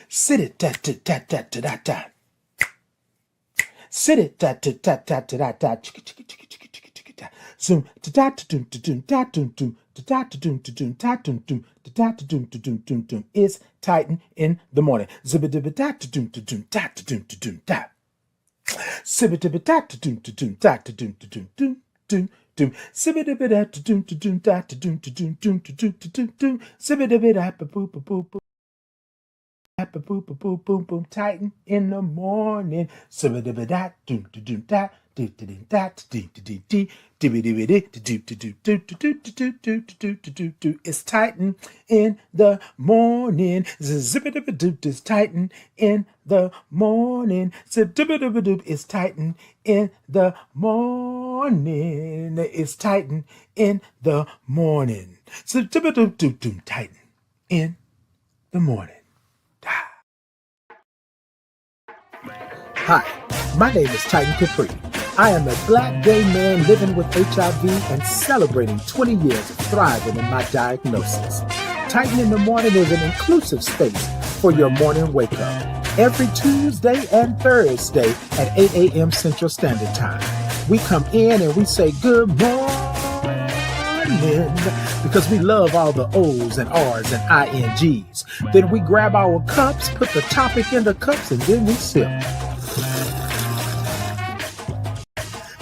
Sit it da da da da da da da. Sit it da da da da da da. Chicka chicka chicka chicka chicka chicka da. Zoom da da da da da da da da da da da da da da da. It's tighten in the morning. Zibba dibba da da da da da da da. Sibba dibba da da da da da da da. Sibba-dibba da da da da da. Sibba-dibba da boop boop boop. Boom, boom, boom, boom, boom, tighten in the morning. Sibba-dibba-da, doom-da-doom-da, do-da-dee-da, do-dee-dee-dee, dibby-dibby-dee, it's tighten in the morning. Zibba-dibba-doop, it's tighten in the morning. Zibba-dibba-doop, it's tighten in the morning. It's tighten in the morning. Zibba-dibba-doop, tighten in the morning. Hi, my name is Titan Capri. I am a black gay man living with HIV and celebrating 20 years of thriving in my diagnosis. Titan in the Morning is an inclusive space for your morning wake up. Every Tuesday and Thursday at 8 a.m. Central Standard Time. We come in and we say good morning because we love all the O's and R's and INGs. Then we grab our cups, put the topic in the cups, and then we sip.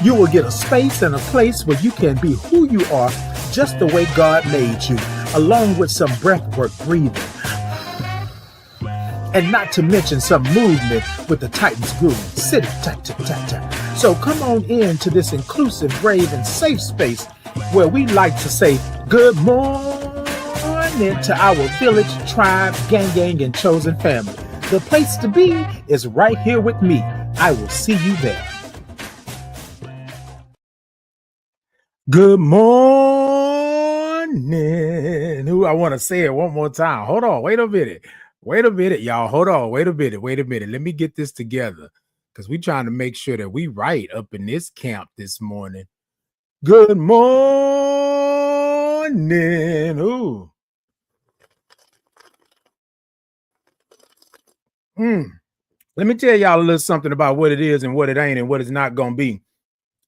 You will get a space and a place where you can be who you are just the way God made you, along with some breathwork breathing. And not to mention some movement with the Titans groove. Sit ta-ta-ta-ta. So come on in to this inclusive, brave, and safe space where we like to say good morning to our village, tribe, gang, and chosen family. The place to be is right here with me. I will see you there. Good morning. Ooh, I want to say it one more time. Hold on. Wait a minute, y'all. Hold on. Wait a minute. Let me get this together because we're trying to make sure that we right up in this camp this morning. Good morning. Ooh. Let me tell y'all a little something about what it is and what it ain't and what it's not going to be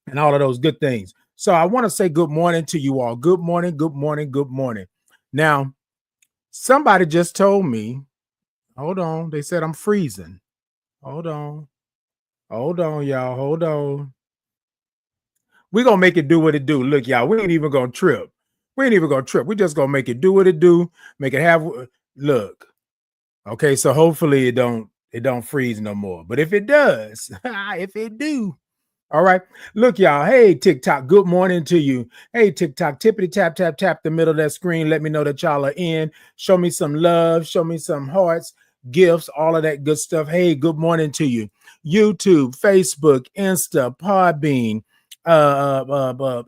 and all of those good things. So I want to say good morning to you all. Good morning, good morning, good morning. Now, somebody just told me, hold on, they said I'm freezing. Hold on, y'all, hold on. We're going to make it do what it do. Look, y'all, we ain't even going to trip. We're just going to make it do what it do, make it have, look. Okay, so hopefully it don't freeze no more. But if it does, if it do, all right. Look, y'all. Hey, TikTok. Good morning to you. Hey, TikTok. Tippity tap, tap, tap the middle of that screen. Let me know that y'all are in. Show me some love. Show me some hearts, gifts, all of that good stuff. Hey, good morning to you. YouTube, Facebook, Insta, Podbean,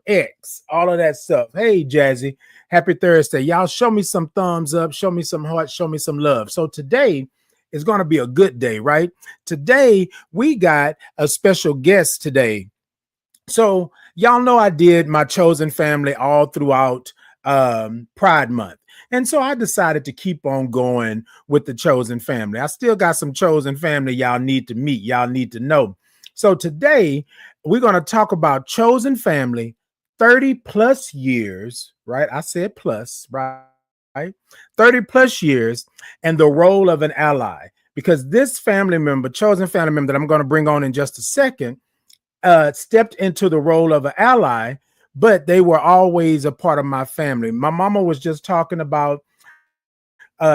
X, all of that stuff. Hey, Jazzy. Happy Thursday. Y'all show me some thumbs up. Show me some hearts. Show me some love. So today, it's going to be a good day, right? Today, we got a special guest today. So y'all know I did my chosen family all throughout Pride Month. And so I decided to keep on going with the chosen family. I still got some chosen family y'all need to meet. Y'all need to know. So today, we're going to talk about chosen family, 30 plus years, right? I said plus, right? 30 plus years and the role of an ally, because this family member, chosen family member that I'm going to bring on in just a second, stepped into the role of an ally, but they were always a part of my family. My mama was just talking about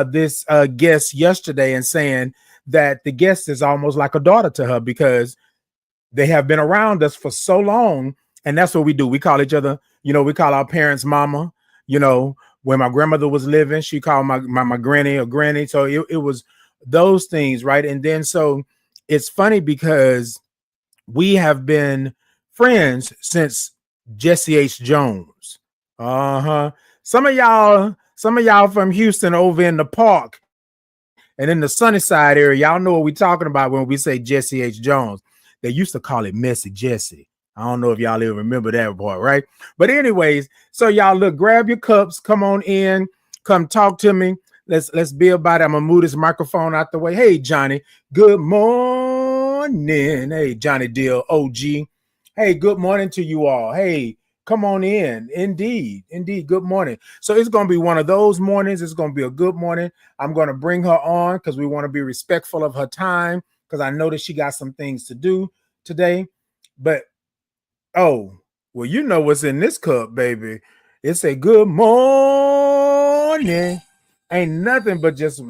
this guest yesterday and saying that the guest is almost like a daughter to her because they have been around us for so long. And that's what we do. We call each other, we call our parents mama, when my grandmother was living, she called my granny or granny. So it was those things, right? And then so it's funny because we have been friends since Jesse H. Jones. Some of y'all from Houston over in the park and in the Sunnyside area, y'all know what we're talking about when we say Jesse H. Jones. They used to call it Messy Jesse. I don't know if y'all even remember that part, right? But anyways, so y'all look, grab your cups, come on in, come talk to me. Let's be about it. I'm gonna move this microphone out the way. Hey, Johnny. Good morning. Hey, Johnny Deal, OG. Hey, good morning to you all. Hey, come on in. Indeed, indeed. Good morning. So it's gonna be one of those mornings. It's gonna be a good morning. I'm gonna bring her on because we want to be respectful of her time because I know that she got some things to do today. But oh, well, you know what's in this cup, baby. It's a good morning. Ain't nothing but just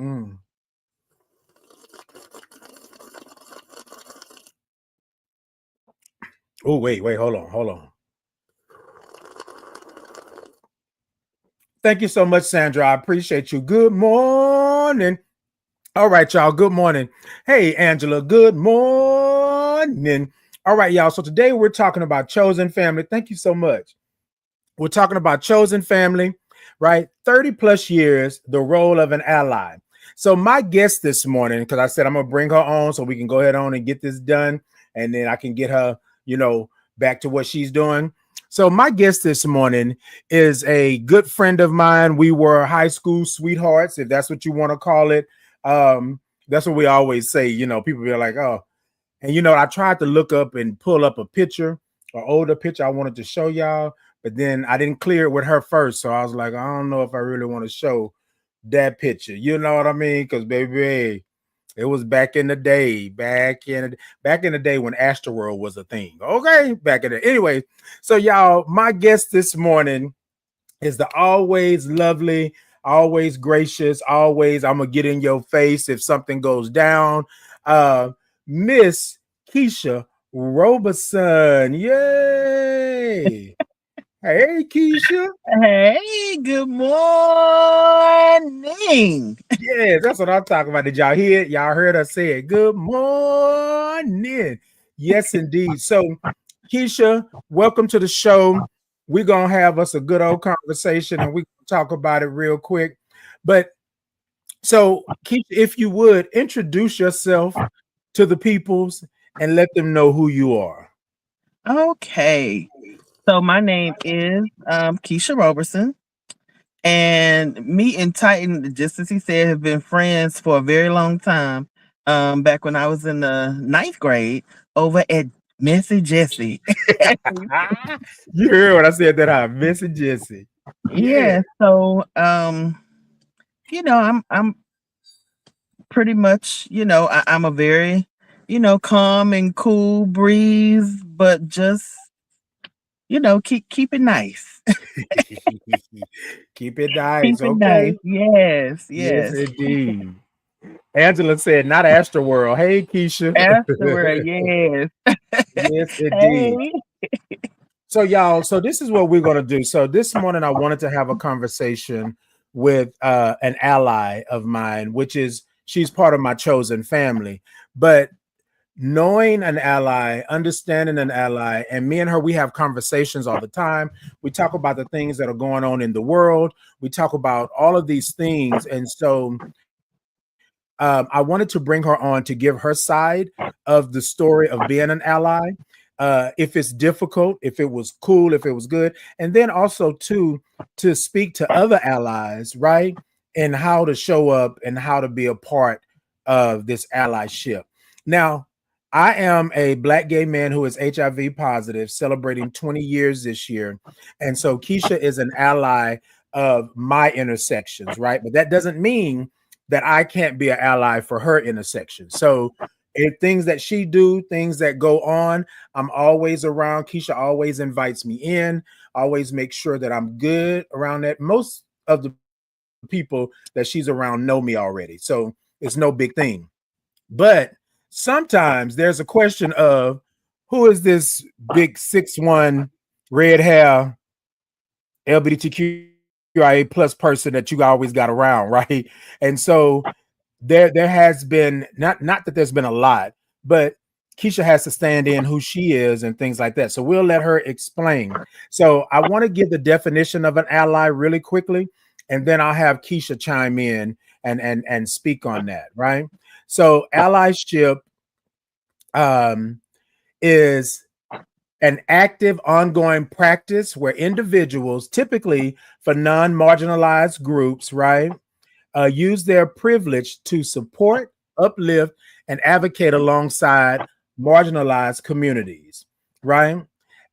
Oh, wait, hold on. Thank you so much, Sandra. I appreciate you. Good morning. All right, y'all. Good morning. Hey, Angela. Good morning. All right, y'all. So today we're talking about chosen family. Thank you so much. We're talking about chosen family, right? 30 plus years, the role of an ally. So my guest this morning, because I said I'm gonna bring her on so we can go ahead on and get this done, and then I can get her, back to what she's doing. So my guest this morning is a good friend of mine. We were high school sweethearts, if that's what you want to call it. That's what we always say. People be like, oh, and I tried to look up and pull up a picture, an older picture I wanted to show y'all, but then I didn't clear it with her first. So I was like, I don't know if I really want to show that picture. You know what I mean? Because baby, it was back in the day, back in the day when Astroworld was a thing. Okay, back in the anyway. So y'all, my guest this morning is the always lovely, always gracious, always I'm gonna get in your face if something goes down. Miss Keisha Roberson. Yay! Hey, Keisha. Hey, good morning. Yes, that's what I'm talking about. Did y'all hear it? Y'all heard her say it. Good morning. Yes, indeed. So, Keisha, welcome to the show. We're gonna have us a good old conversation and we're gonna talk about it real quick. But so, Keisha, if you would introduce yourself to the peoples and let them know who you are. Okay, so my name is Keisha Roberson, and me and Titan, just as he said, have been friends for a very long time. Back when I was in the ninth grade over at Missy Jessie. You heard what I said that I Missy Jesse. Yeah. Yeah, so I'm pretty much, I'm a very, calm and cool breeze, but just keep it nice. Keep it nice, Keep it nice. okay? Yes, Yes, yes. indeed. Angela said, not Astroworld. Hey, Keisha. Afterward, yes. Yes, indeed. Hey. So, y'all, so this is what we're going to do. So, this morning, I wanted to have a conversation with an ally of mine, which is she's part of my chosen family. But knowing an ally, understanding an ally, and me and her, we have conversations all the time. We talk about the things that are going on in the world. We talk about all of these things. And so I wanted to bring her on to give her side of the story of being an ally. If it's difficult, if it was cool, if it was good, and then also to speak to other allies, right? And how to show up and how to be a part of this allyship. Now, I am a black gay man who is HIV positive, celebrating 20 years this year. And so Keisha is an ally of my intersections, right? But that doesn't mean that I can't be an ally for her intersection. So if things that she do, things that go on, I'm always around. Keisha always invites me in, always make sure that I'm good around that. Most of the people that she's around know me already. So it's no big thing. But sometimes there's a question of who is this big 6'1" red hair LGBTQIA plus person that you always got around, right? And so there has been not that there's been a lot, but Keisha has to stand in who she is and things like that. So we'll let her explain. So I want to give the definition of an ally really quickly, and then I'll have Keisha chime in and speak on that, right? So allyship is an active, ongoing practice where individuals, typically for non-marginalized groups, right, use their privilege to support, uplift, and advocate alongside marginalized communities, right?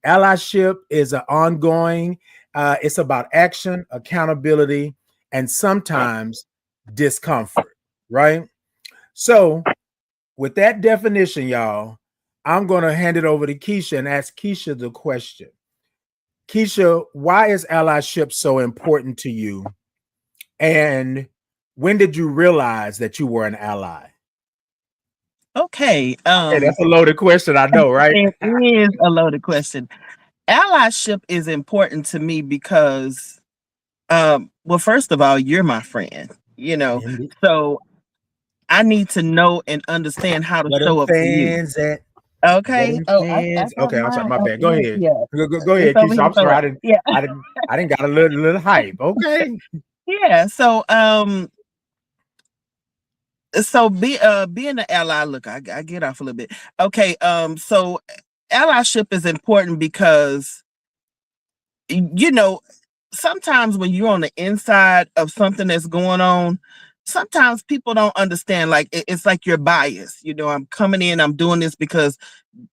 Allyship is an ongoing, it's about action, accountability, and sometimes discomfort, right? So, with that definition, y'all, I'm going to hand it over to Keisha and ask Keisha the question. Keisha, why is allyship so important to you? And when did you realize that you were an ally? Okay. Hey, that's a loaded question, I know, right? It is a loaded question. Allyship is important to me because, well, first of all, you're my friend, Indeed. so I need to know and understand how to Where them show up for you. fans at? Where Okay. them Oh, I fans? got Okay, I'm sorry, mine. my Oh, bad. Go yeah, ahead. yeah. Go It's ahead, over Keisha. here I'm sorry, somewhere. Yeah, I didn't got a little hype. Okay. yeah. So being an ally, look, I get off a little bit. Okay, so allyship is important because you know sometimes when you're on the inside of something that's going on, sometimes people don't understand. Like it's like you're biased. I'm coming in, I'm doing this because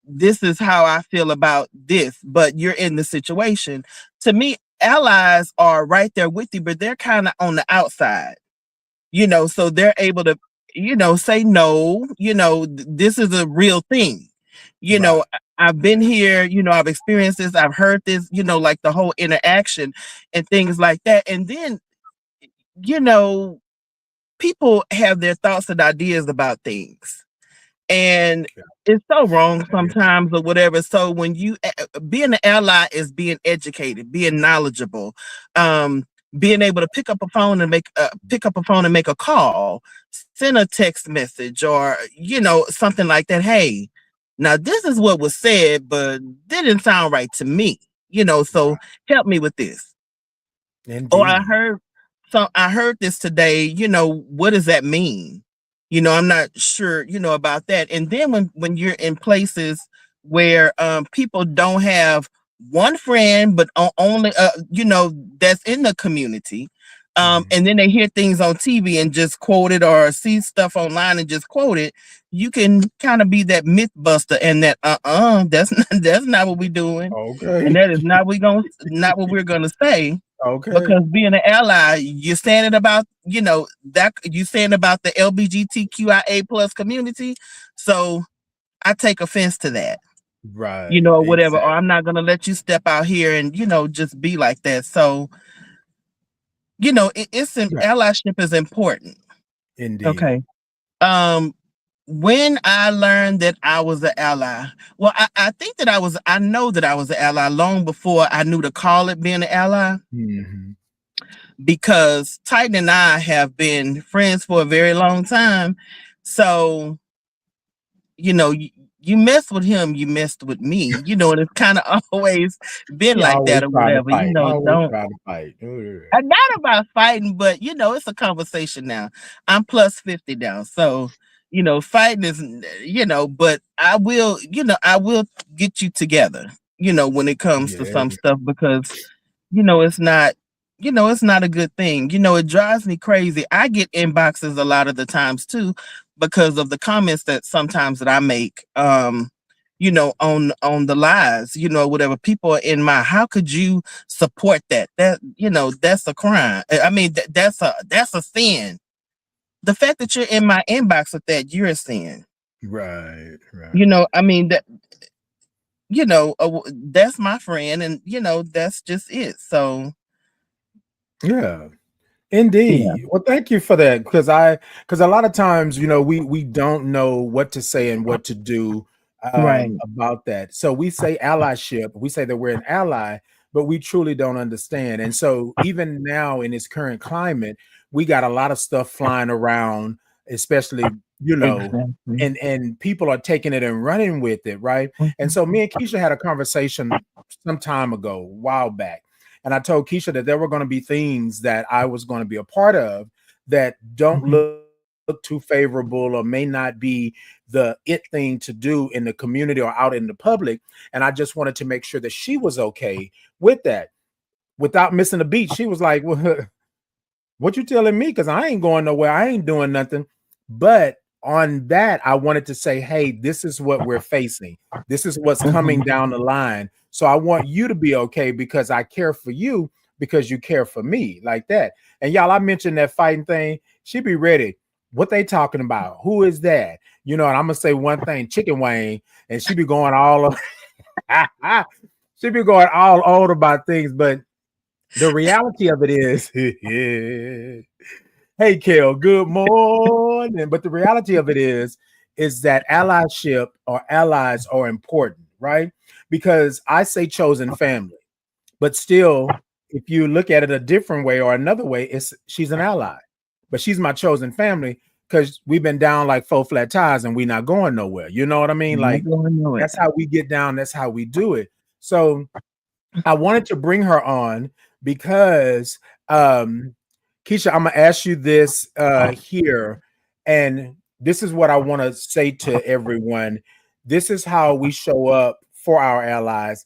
this is how I feel about this, but you're in the situation. To me, allies are right there with you, but they're kind of on the outside, so they're able to, say no, this is a real thing. Right. I've been here, I've experienced this, I've heard this, like the whole interaction and things like that. And then, you know, people have their thoughts and ideas about things. And Yeah. it's so wrong I get you. sometimes or whatever. So when you being an ally is being educated, being knowledgeable, um, being able to pick up a phone and make a call, send a text message, or something like that. Hey, now this is what was said, but didn't sound right to me. So Right. help me with this. Oh, Indeed. I heard this today, what does that mean? I'm not sure, about that. And then when you're in places where people don't have one friend but only that's in the community, Mhm. and then they hear things on TV and just quote it, or see stuff online and just quote it, you can kind of be that myth buster and that that's that's not what we're doing. And Okay. that is not what we're gonna say, Okay. because being an ally, you're standing about, that you saying about the LBGTQIA plus community. So I take offense to that, Right. or whatever, or I'm Exactly. not gonna let you step out here and, just be like that. So, Yeah. allyship is important. Indeed. Okay. Um, when I learned that I was an ally, well, I think that I know that I was an ally long before I knew to call it being an ally, Mhm. because Titan and I have been friends for a very long time. So, you mess with him, you messed with me, and it's kind of always been You like always that or trying to whatever, fight. Always don't. trying to fight. Not about fighting, but it's a conversation now. I'm plus 50 now. So, fighting is, but I will get you together, when it comes to Yeah. some stuff, because, it's not, it's not a good thing. It drives me crazy. I get inboxes a lot of the times too, because of the comments that sometimes that I make. On the lies, whatever, people are in my, how could you support that? That's a crime. I mean, that's a sin. The fact that you're in my inbox with that, you're a sin. Right. Right. I mean that, that's my friend, and that's just it. So Yeah. yeah, Indeed. Well, thank you for that, because a lot of times, we don't know what to say and what to do right, about that. So we say allyship, we say that we're an ally, but we truly don't understand. And so even now in this current climate, we got a lot of stuff flying around, especially, exactly. and people are taking it and running with it, right? And so me and Keisha had a conversation some time ago, a while back, and I told Keisha that there were going to be things that I was going to be a part of that don't Mhm. look too favorable or may not be the it thing to do in the community or out in the public. And I just wanted to make sure that she was okay with that. Without missing a beat, she was like, well, What you telling me? Because I ain't going nowhere. I ain't doing nothing. But on that, I wanted to say, hey, this is what we're facing. This is what's coming Mhm. down the line. So I want you to be okay because I care for you because you care for me like that. And y'all, I mentioned that fighting thing. She be ready. What they talking about? Who is that? You know, and I'm gonna say one thing, Chicken Wayne, and she be going all over. She be going all over about things, but the reality of it is, hey, Kel, good morning. But the reality of it is that allyship or allies are important, right? Because I say chosen family, but still, if you look at it a different way or another way, it's she's an ally, but she's my chosen family because we've been down like four flat tires and we're not going nowhere. You know what I mean? Not Like going nowhere. that's how we get down. That's how we do it. So I wanted to bring her on because Keisha, I'm gonna ask you this here, and this is what I want to say to everyone. This is how we show up for our allies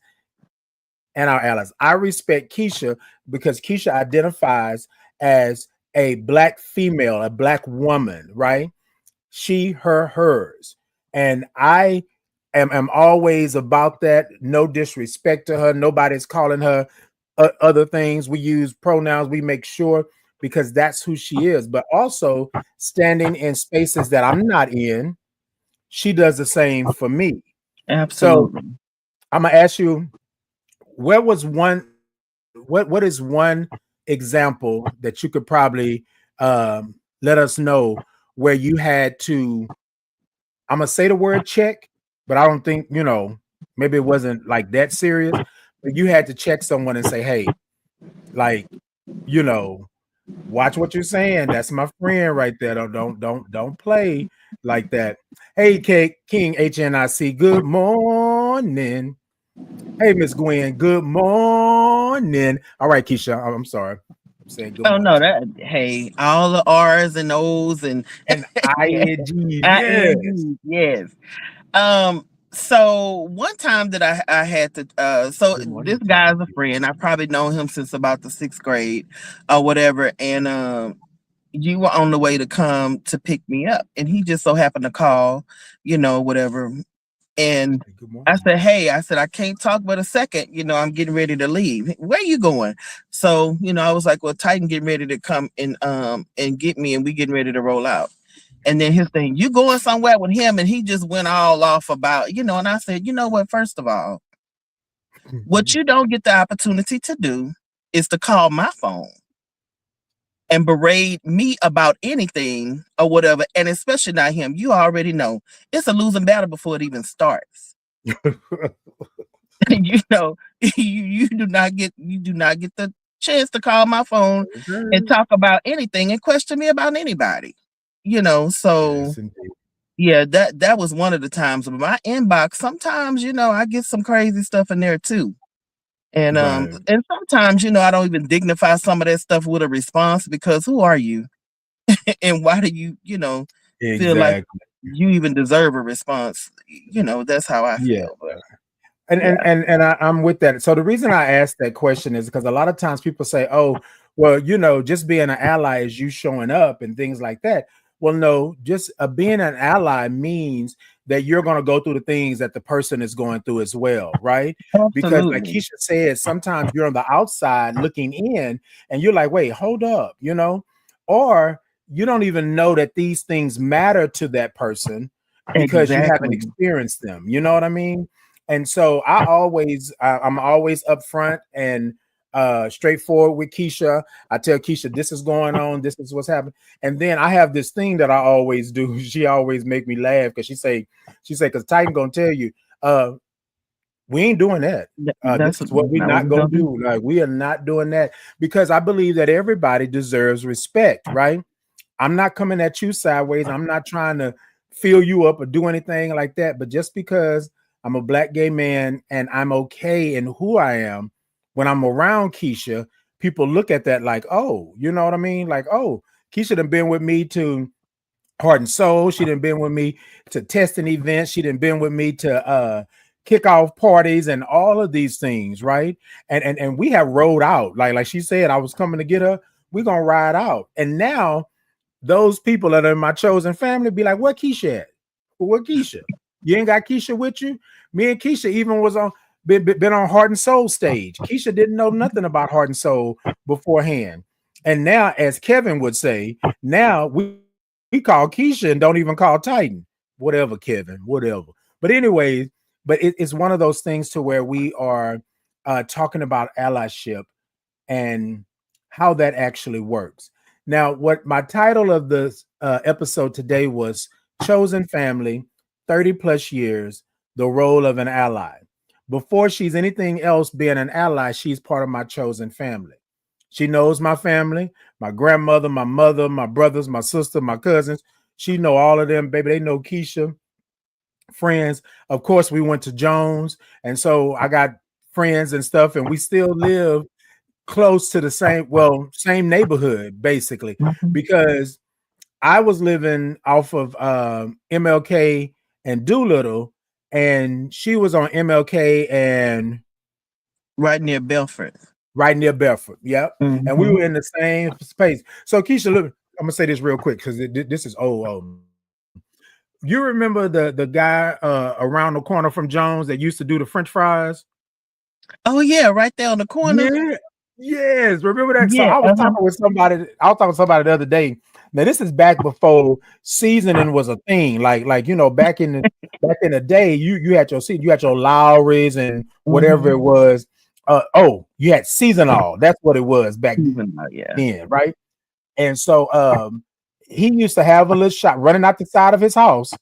and our allies. I respect Keisha because Keisha identifies as a black female, a black woman, right? She, her, hers. And I am always about that. No disrespect to her. Nobody's calling her other things. We use pronouns. We make sure because that's who she is. But also standing in spaces that I'm not in, she does the same for me. So Absolutely. I'm gonna ask you, where was one? What is one example that you could probably let us know where you had to? I'm gonna say the word check, but I don't think maybe it wasn't like that serious. But you had to check someone and say, "Hey, like, you know, watch what you're saying. That's my friend right there. Don't play like that." Hey, King HNIC. Good morning. Hey, Miss Gwen. Good morning. All right, Keisha. I'm sorry. I'm saying good Oh morning no, to you. that hey, all the R's and O's and And ING. Yes. ing, yes. So one time that I had to so Good this morning, guy's a Jackie. friend. I probably known him since about the sixth grade or whatever. And you were on the way to come to pick me up, and he just so happened to call, whatever. And Hey, good I morning. said, "Hey," I said, "I can't talk but a second. I'm getting ready to leave. Where you going?" So, I was like, "Well, Titan getting ready to come and get me, and we getting ready to roll out." And then his thing, "You going somewhere with him?" And he just went all off about, and I said, "You know what? First of all, what you don't get the opportunity to do is to call my phone and berate me about anything or whatever, and especially not him. You already know it's a losing battle before it even starts." you know, you do not get the chance to call my phone and Okay. talk about anything and question me about anybody. So Yes, indeed. yeah, that was one of the times. But my inbox, sometimes, I get some crazy stuff in there too. And Right. and sometimes, I don't even dignify some of that stuff with a response because who are you? And why do you, feel like Exactly. you even deserve a response? That's how I Yeah. feel. But And and yeah, and and I'm with that. So the reason I asked that question is because a lot of times people say, "Oh, well, just being an ally is you showing up and things like that." Well, no, just being an ally means that you're going to go through the things that the person is going through as well, right? Because, like absolutely. Keisha said, sometimes you're on the outside looking in, and you're like, "Wait, hold up," or you don't even know that these things matter to that person because you haven't Exactly. experienced them. You know what I mean? And so I'm always upfront and straightforward with Keisha. I tell Keisha this is going on, this is what's happening. And then I have this thing that I always do. She always make me laugh because she say, because Titan gonna tell you, we ain't doing that. This is what That's we're not what not we're gonna gonna do. do. Like we are not doing that because I believe that everybody deserves respect, right? I'm not coming at you sideways. I'm not trying to fill you up or do anything like that. But just because I'm a black gay man and I'm okay in who I am, when I'm around Keisha, people look at that like, oh, you know what I mean? Like, oh, Keisha done been with me to Heart and Soul. She done been with me to testing events. She done been with me to kickoff parties and all of these things, right? And we have rolled out. Like she said, I was coming to get her. we're gonna ride out. And now those people that are in my chosen family be like, "Where Keisha at? Well, what Keisha? You ain't got Keisha with you?" Me and Keisha even was on been on Heart and Soul stage. Keisha didn't know nothing about Heart and Soul beforehand. And now, as Kevin would say, now we call Keisha and don't even call Titan. Whatever, Kevin, whatever. But anyways, but it's one of those things to where we are talking about allyship and how that actually works. Now, what my title of the episode today was Chosen Family, 30 plus years, the role of an ally. Before she's anything else being an ally, she's part of my chosen family. She knows my family, my grandmother, my mother, my brothers, my sister, my cousins. She know all of them, baby. They know Keisha, friends. Of course, we went to Jones, and so I got friends and stuff, and we still live close to the same neighborhood basically, Mhm. because I was living off of MLK and Doolittle, and she was on MLK and Right near Belford. right near Bedford. Yep. And we Mhm. were in the same space. So Keisha, look, I'm gonna say this real quick because this is old. You remember the guy around the corner from Jones that used to do the French fries? Oh yeah, right there on the corner. Yeah. Yes. Remember that? So Yeah. I was Uh-huh. talking with somebody. I was talking to somebody the other day. Now this is back before seasoning was a thing. Like back in the day, you had you had your Lowry's and whatever Mhm. it was. You had seasonal. That's what it was back Even though, yeah. then, right? And so he used to have a little shop running out the side of his house,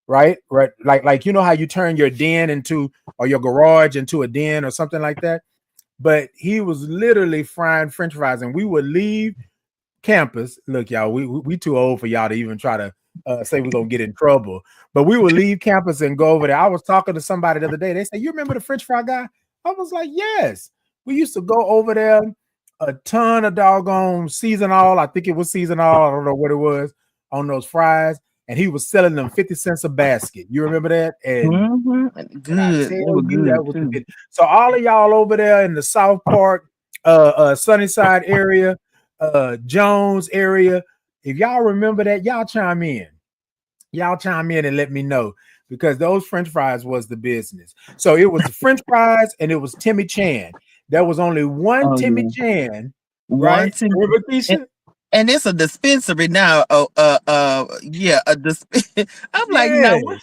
right? Right, like you know how you turn your den into or your garage into a den or something like that. But he was literally frying French fries, and we would leave campus. Look, y'all, we too old for y'all to even try to say we're gonna get in trouble. But we would leave campus and go over there. I was talking to somebody the other day. They said, "You remember the French fry guy?" I was like, "Yes." We used to go over there. A ton of doggone season all. I think it was season all. I don't know what it was on those fries, and he was selling them 50 cents a basket. You remember that? And Mhm. when I Good. They tell were you that good was the too. bit. So all of y'all over there in the South Park, Sunnyside area, Jones area, if y'all remember that, y'all chime in. Y'all chime in and let me know because those French fries was the business. So it was the French fries and it was Timmy Chan. There was only one Oh Timmy yeah. Chan, One right? to Remember and, Keisha? and it's a dispensary now. Oh, yeah, a I'm like, no, what?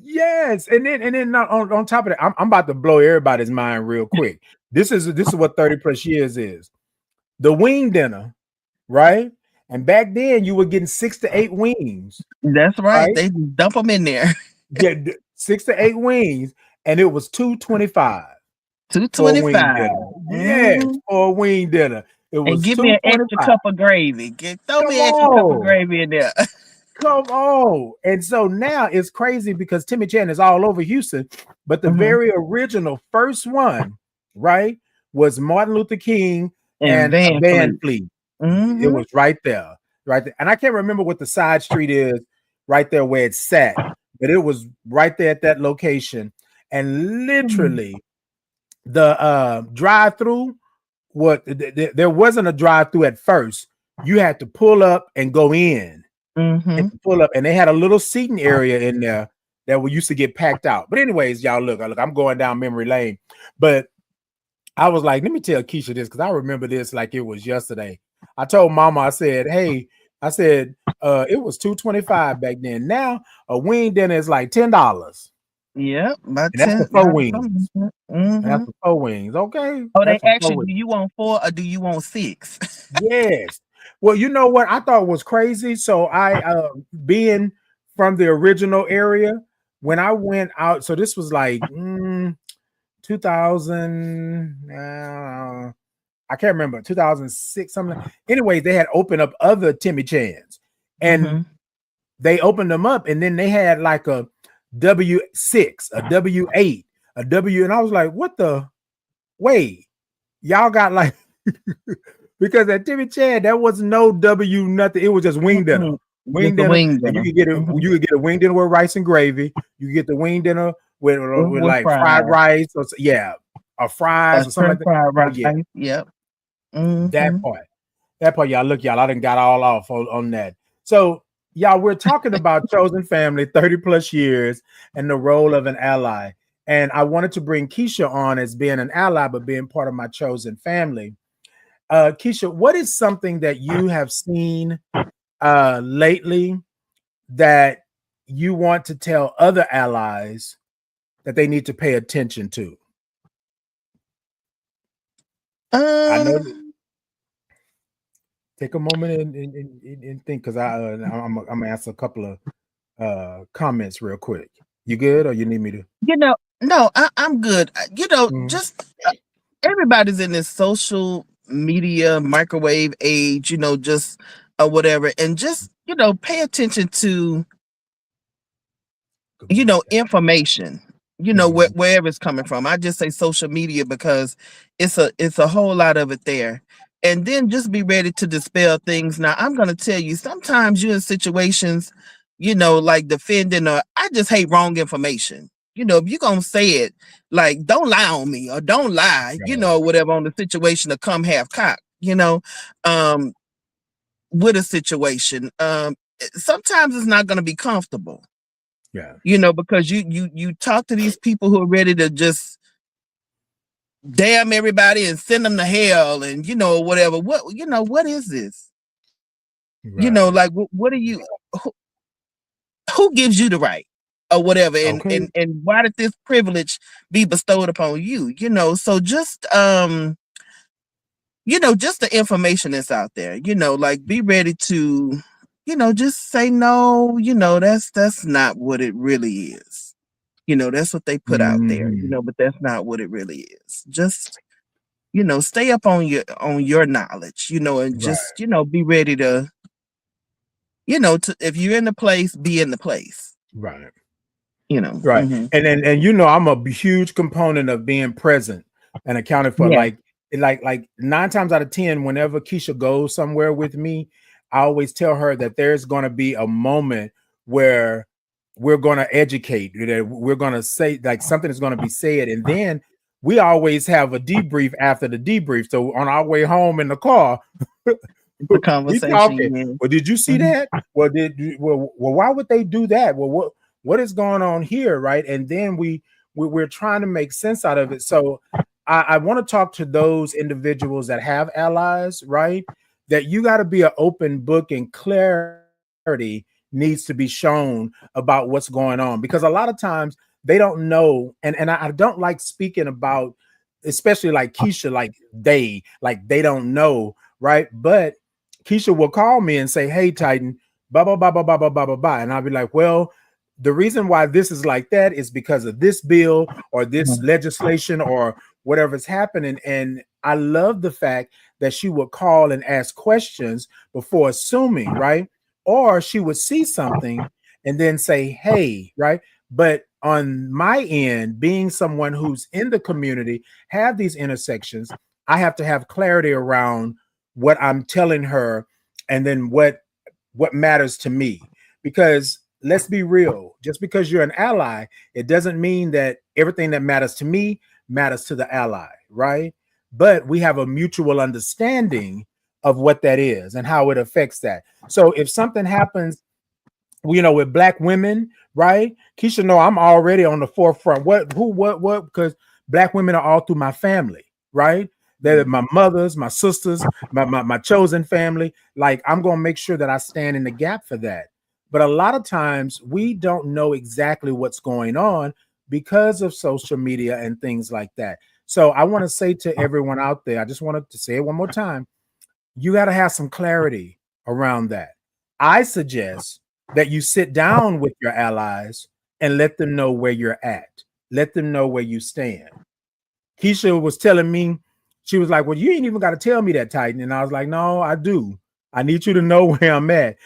Yes. Yes, and then not on top of that, I'm about to blow everybody's mind real quick. This is what 30 plus years is. The wing dinner, right? And back then you were getting 6 to 8 wings, That's right. right? They just dump them in there. Get 6 to 8 wings, and it was 225 for a wing 225. dinner. Yes, Mm-hmm. for a wing dinner. It And was give me an extra 225. cup of gravy. Throw Come me an extra cup of on. gravy in there. Come on. And so now it's crazy because Timmy Chan is all over Houston, but the Mhm. very original first one, right, was Martin Luther King And and a Van Van Fleet. Fleet. It Mhm. was right there, right there. And I can't remember what the side street is right there where it sat, but it was right there at that location. And literally the drive-through, there wasn't a drive-through at first. You had to pull up and go in Mhm. pull up, and they had a little seating area in there that we used to get packed out. But anyways, y'all look, I'm going down memory lane. But I was like, let me tell Keisha this because I remember this like it was yesterday. I told Mama, I said, hey, I said, it was 225 back then. Now a wing dinner is like $10, Yep. About and that's 10. for four About wings. something. And that's Mhm. for four wings. Okay, Oh, they that's for actually, four do wings. you want 4 or do you want 6? Yes. Well, you know what I thought was crazy. So I being from the original area, when I went out, so this was like 2000, I can't remember, 2006, something. Anyways, they had opened up other Timmy Chans and Mhm. they opened them up, and then they had like a W6, a W8, a W, and I was like, what the wait, y'all got like because at Timmy Chan, there was no W nothing. It was just wing dinner. Mm-mm. Wing Just a dinner, wing and dinner. Mhm. you could get a wing dinner with rice and gravy. You could get the wing dinner with With like fried fries. rice or yeah, or fries or something like Shrimp that. fried Oh yeah, rice. Yep. that Mhm. part. That part, y'all, look, y'all, I done got all off on that. So, y'all, we're talking about chosen family, 30 plus years, and the role of an ally. And I wanted to bring Keisha on as being an ally, but being part of my chosen family. Keisha, what is something that you have seen lately that you want to tell other allies that they need to pay attention to? I know. Um, Take a moment and think, because I'm gonna answer a couple of comments real quick. You good, or you need me to? no, I'm good. Mhm. Just everybody's in this social media microwave age, just whatever, and just pay attention to Good morning, Dad. information, Mhm. wherever it's coming from. I just say social media because it's a whole lot of it there. And then just be ready to dispel things. Now, I'm going to tell you, sometimes you're in situations, like defending, or I just hate wrong information. If you're going to say it, like, don't lie on me, or don't lie, Right. whatever, on the situation, to come half cocked, um, with a situation. Sometimes it's not going to be comfortable, Yeah. because you talk to these people who are ready to just damn everybody and send them to hell, and whatever. What is this? Right. Like, what are you? Who, who gives you the right, or whatever? And Okay. and and why did this privilege be bestowed upon you? So just just the information that's out there. Like, be ready to, just say no. That's not what it really is. That's what they put out there, Hmm. but that's not what it really is. Just, stay up on your knowledge, and Right. just, be ready to, if you're in the place, be in the place, Right. you know. Right. Hmm. And I'm a huge component of being present and accounting for, Yeah. like 9 times out of 10, whenever Keisha goes somewhere with me, I always tell her that there's going to be a moment where we're going to educate, that we're going to say, like, something is going to be said, and then we always have a debrief after the debrief. So on our way home in the car, It's a we conversation. talking. Yeah. Well, did you see Hmm. that? Well, why would they do that? Well, what is going on here, right? And then we're trying to make sense out of it. So I want to talk to those individuals that have allies, right? That you got to be an open book, and clarity needs to be shown about what's going on, because a lot of times they don't know, and I don't like speaking about, especially like Keisha, like they don't know, right? But Keisha will call me and say, "Hey, Titan, blah blah blah blah blah blah blah blah blah," and I'll be like, "Well, the reason why this is like that is because of this bill or this legislation or whatever's happening." And I love the fact that she would call and ask questions before assuming, right? Or she would see something and then say, "Hey," right? But on my end, being someone who's in the community, have these intersections, I have to have clarity around what I'm telling her, and then what matters to me. Because let's be real, just because you're an ally, it doesn't mean that everything that matters to me matters to the ally, right? But we have a mutual understanding of what that is and how it affects that. So if something happens, with black women, right? Keisha, know I'm already on the forefront. What? Because black women are all through my family, right? They're my mothers, my sisters, my chosen family. Like, I'm gonna make sure that I stand in the gap for that. But a lot of times we don't know exactly what's going on because of social media and things like that. So I want to say to everyone out there, I just wanted to say it one more time, you got to have some clarity around that. I suggest that you sit down with your allies and let them know where you're at. Let them know where you stand. Keisha was telling me, she was like, "Well, you ain't even got to tell me that, Titan." And I was like, "No, I do. I need you to know where I'm at."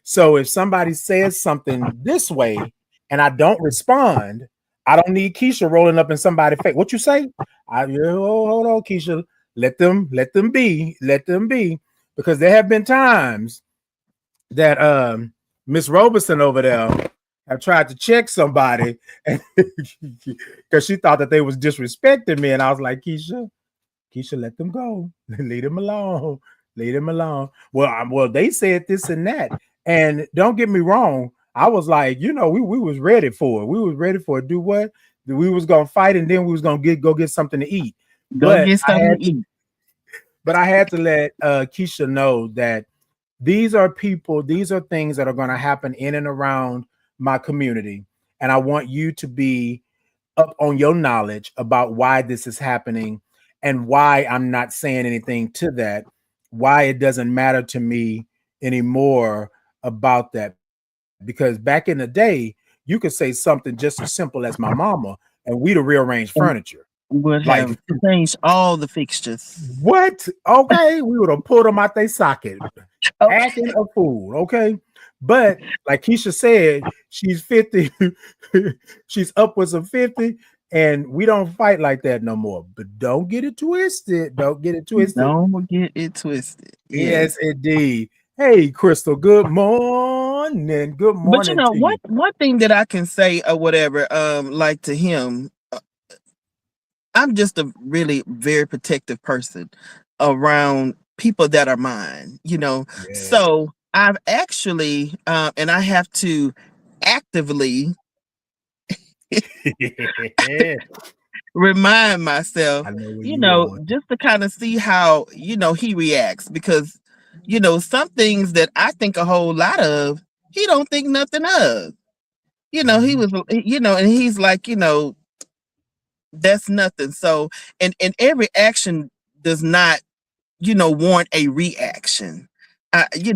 So if somebody says something this way and I don't respond, I don't need Keisha rolling up in somebody's face. What you say? Hold on, Keisha. Let them be, because there have been times that Miss Roberson over there have tried to check somebody because she thought that they was disrespecting me, and I was like, Keisha, let them go, leave them alone. Leave them alone. Well, well, they said this and that, and don't get me wrong. I was like, we was ready for it. We was ready for it. Do what? We was gonna fight, and then we was gonna go get something to eat. Go But get I something had to to, eat. but I had to let Keisha know that these are people, these are things that are going to happen in and around my community, and I want you to be up on your knowledge about why this is happening and why I'm not saying anything to that, why it doesn't matter to me anymore about that. Because back in the day, you could say something just as simple as my mama, and we'd have rearranged And furniture. would Like, have changed all the fixtures. what? Okay, we would have pulled them out their socket, acting Okay. a fool. Okay, but like Keisha said, she's 50, she's upwards of 50, and we don't fight like that no more. But don't get it twisted. Don't get it twisted. Don't get it twisted. Yes, Yes. indeed. Hey, Crystal. Good morning. Good But you morning know, to you. one thing that I can say or whatever, like to him, I'm just a really very protective person around people that are mine, you know. Yes. So I've actually, and I have to actively remind myself, I know where you you know, going. just to kind of see how, he reacts because, some things that I think a whole lot of, he don't think nothing of. He Mhm. was, and he's like, that's nothing. So, and every action does not, warrant a reaction. There you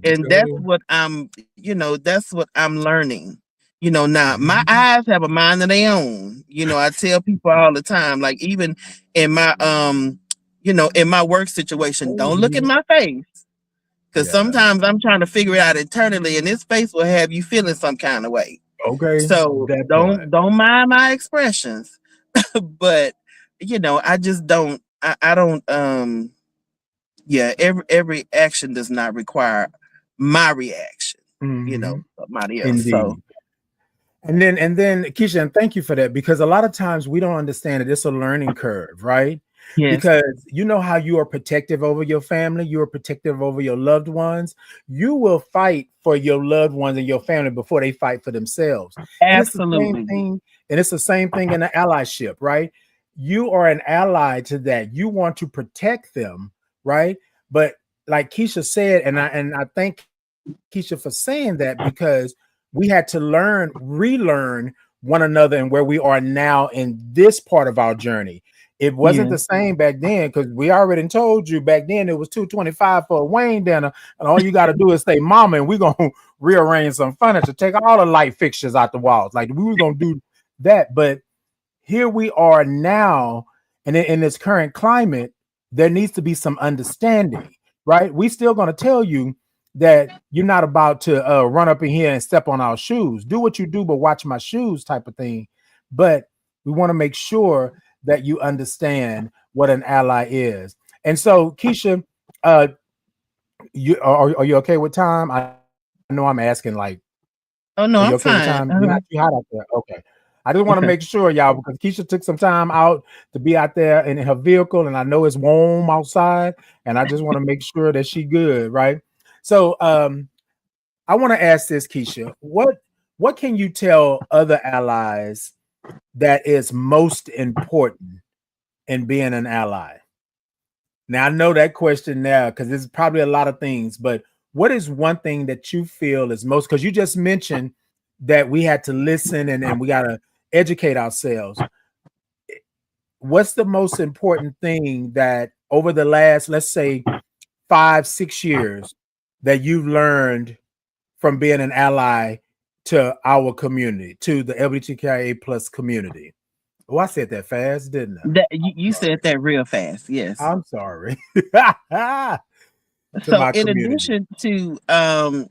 And that's go. what that's what I'm learning. Now my Mhm. eyes have a mind of their own. I tell people all the time, like even in my in my work situation, Oh, don't look at yeah. my face. Because Yeah. sometimes I'm trying to figure it out internally, and this face will have you feeling some kind of way. Okay. So That part. don't mind my expressions. But I just don't I don't yeah, every action does not require my reaction, Mhm. somebody else. So Indeed. And then Keisha, and thank you for that, because a lot of times we don't understand it. It's a learning curve, right? yes, Because you know how you are protective over your family, you are protective over your loved ones. You will fight for your loved ones and your family before they fight for themselves. And it's the same absolutely. thing, and it's the same thing in the allyship, right? You are an ally to that. You want to protect them, right? But like Keisha said, and I thank Keisha for saying that, because we had to relearn one another and where we are now in this part of our journey. It wasn't the Yeah, same back then, because we already told you back then it was 225 for a Wayne dinner, and all you got to do is say mama, and we're gonna rearrange some furniture, take all the light fixtures out the walls. Like we were gonna do that. But here we are now, and in this current climate, there needs to be some understanding, right? We still going to tell you that you're not about to run up in here and step on our shoes. Do what you do, but watch my shoes, type of thing. But we want to make sure that you understand what an ally is. And so, Keisha, uh, are you okay with time? I know I'm asking, like, are you okay oh with no, time? I'm You're not fine. too hot out there? Okay. I just want to make Okay. sure, y'all, because Keisha took some time out to be out there in her vehicle, and I know it's warm outside, and I just want to make sure that she good, right? So, I want to ask this, Keisha. What can you tell other allies that is most important in being an ally? Now, I know that question now because there's probably a lot of things, but what is one thing that you feel is most, because you just mentioned that we had to listen and we got to educate ourselves. What's the most important thing that over the last, let's say, 5, 6 years that you've learned from being an ally to our community, to the LGBTQIA plus community? Oh, I said that fast, didn't I? That you said Sorry. that real fast. Yes. I'm sorry. To So my in community. addition to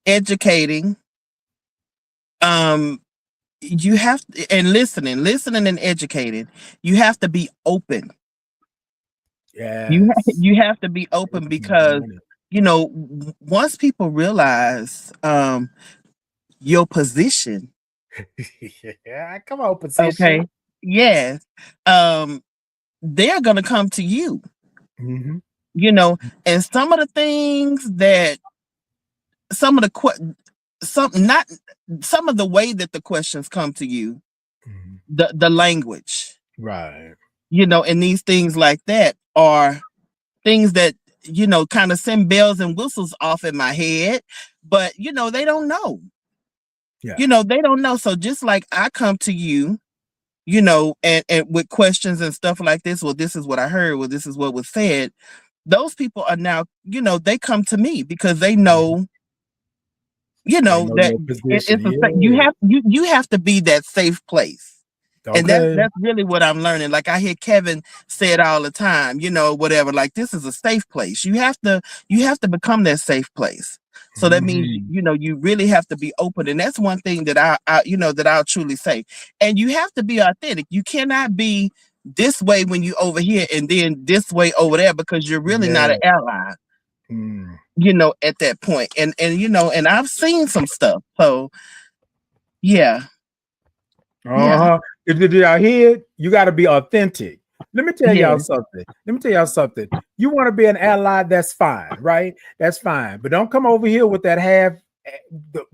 educating, um you have and listening and educating, you have to be open. Yes. You have to be Say open good because morning. once people realize your position, Yeah, come on, position. okay, yes, um they're gonna come to you. Mhm. you know, and some of the things that some of the some not some of the way that the questions come to you, Mhm. the language, Right. and these things like that are things that kind of send bells and whistles off in my head, but they don't know. Yeah. They don't know. So just like I come to you, and with questions and stuff like this, well, this is what I heard, well, this is what was said. Those people are now, they come to me because they Mhm. know, They know that your position. it's you Yeah. have to be that safe place. And that's Okay. that's really what I'm learning. Like I hear Kevin say it all the time, whatever. Like this is a safe place. You have to become that safe place. So that means Hmm. you really have to be open, and that's one thing that that I'll truly say. And you have to be authentic. You cannot be this way when you over here and then this way over there, because you're really not an Yeah. ally. Mm. At that point, and I've seen some stuff. So yeah, yeah, Uh-huh. Did y'all hear it? You got to be authentic. Let me tell y'all yeah, something. Let me tell y'all something. You want to be an ally, that's fine, right? That's fine. But don't come over here with that half.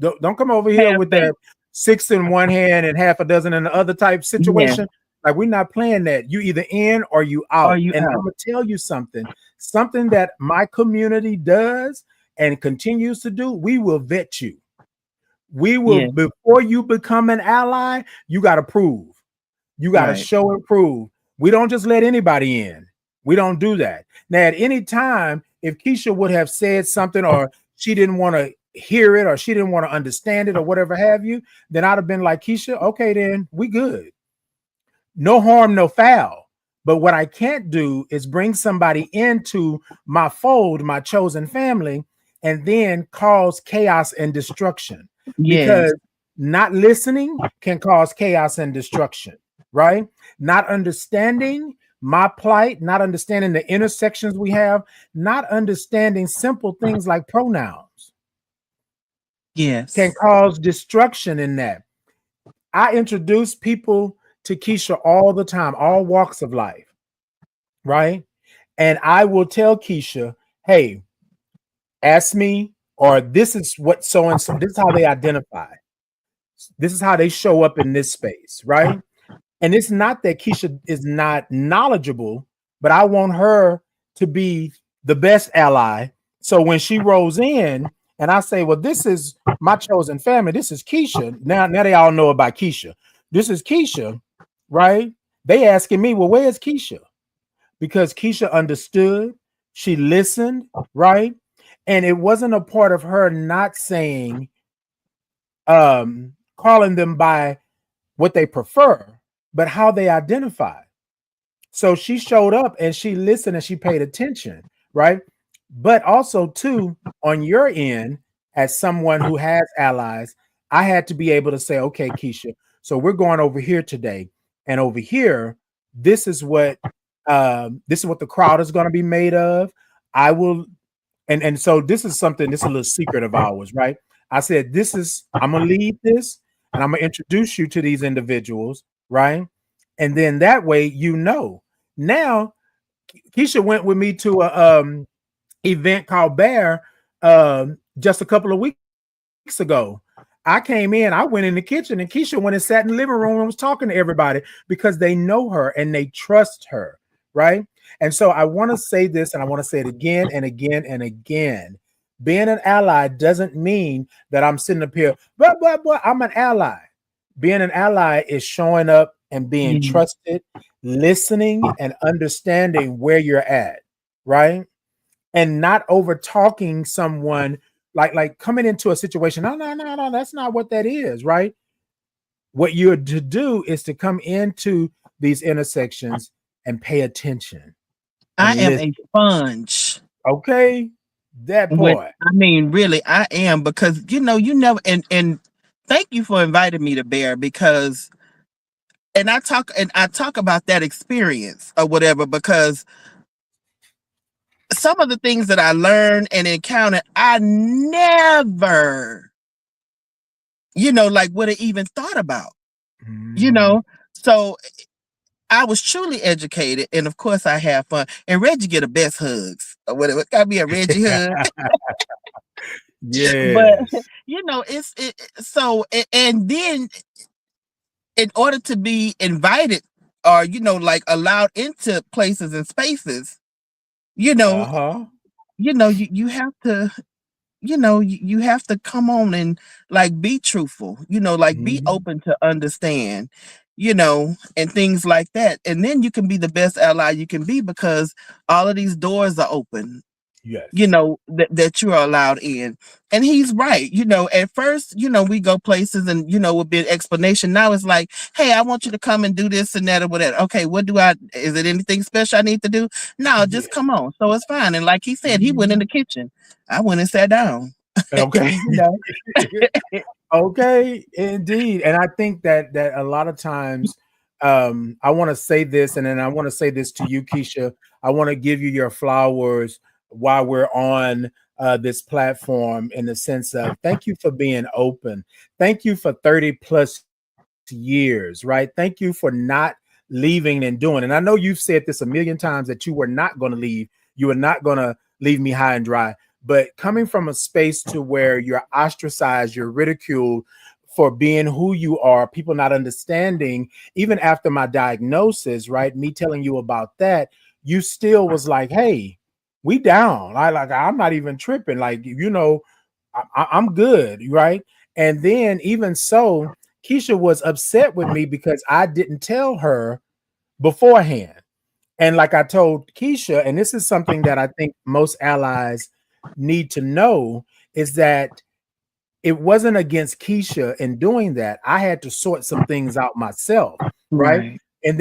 Don't come over here half with that baked. six in one hand and half a dozen in the other type Yeah, situation. Like we're not playing that. You either in or you are out. you And I'm out? gonna tell you something. Something that my community does and continues to do. We will vet you. We will, Yeah, before you become an ally, you got to prove. You got to right. show and prove. We don't just let anybody in. We don't do that. Now, at any time, if Keisha would have said something or she didn't want to hear it or she didn't want to understand it or whatever have you, then I'd have been like, Keisha, okay, then we good. No harm, no foul. But what I can't do is bring somebody into my fold, my chosen family, and then cause chaos and destruction, Yes, because not listening can cause chaos and destruction, right? Not understanding my plight, not understanding the intersections we have, not understanding simple things like pronouns can yes. cause destruction in that. I introduce people to Keisha all the time, all walks of life, right? And I will tell Keisha, hey, ask me, or this is what so and so, this is how they identify. This is how they show up in this space, right? And it's not that Keisha is not knowledgeable, but I want her to be the best ally. So when she rolls in and I say, well, this is my chosen family, this is Keisha. Now they all know about Keisha. This is Keisha, right? They asking me, well, where's Keisha? Because Keisha understood, she listened, right? And it wasn't a part of her not saying, calling them by what they prefer, but how they identify. So she showed up and she listened and she paid attention, right? But also, too, on your end, as someone who has allies, I had to be able to say, okay, Keisha, so we're going over here today, and over here, this is what the crowd is going to be made of. I will, and so this is something. This is a little secret of ours, right? I said, this is I'm gonna lead this, and I'm gonna introduce you to these individuals, right? And then that way, now Keisha went with me to a event called Bear just a couple of weeks ago. I came in, I went in the kitchen, and Keisha went and sat in the living room and was talking to everybody because they know her and they trust her, right? And so I want to say this, and I want to say it again and again and again. Being an ally doesn't mean that I'm sitting up here, but I'm an ally. Being an ally is showing up and being Yeah. trusted, listening and understanding where you're at, right? And not over talking someone, like coming into a situation. No, that's not what that is, right? What you're to do is to come into these intersections and pay attention I and am listen. a sponge. Okay, that When part. I mean, really, I am, because you never, and thank you for inviting me to Bear, because and I talk about that experience or whatever, because some of the things that I learned and encountered, I never, like would have even thought about, you Mhm. know. So I was truly educated, and of course I have fun. And Reggie get the best hugs or whatever. Got me a Reggie hug. But Yes. and then in order to be invited or like allowed into places and spaces, you know, Uh-huh. you have to you have to come on and like be truthful, like be Mhm. open to understand, and things like that. And then you can be the best ally you can be because all of these doors are open, Yes. that you are allowed in. And he's right. At first, we go places and, with big explanation. Now it's like, hey, I want you to come and do this and that or whatever. Okay, is it anything special I need to do? No, just Yeah. come on. So it's fine. And like he said, he went in Mhm. the kitchen. I went and sat down. Okay. you know. Okay, indeed. And I think that a lot of times, I want to say this, and then I want to say this to you, Keisha. I want to give you your flowers while we're on this platform in the sense of thank you for being open. Thank you for 30 plus years, right? Thank you for not leaving and doing. And I know you've said this a million times that you were not going to leave. You were not going to leave me high and dry. But coming from a space to where you're ostracized, you're ridiculed for being who you are, people not understanding, even after my diagnosis, right? Me telling you about that, you still was like, hey, we down. I'm not even tripping. Like, I'm good, right? And then even so, Keisha was upset with me because I didn't tell her beforehand. And like I told Keisha, and this is something that I think most allies need to know, is that it wasn't against Keisha in doing that. I had to sort some things out myself, right? Right. And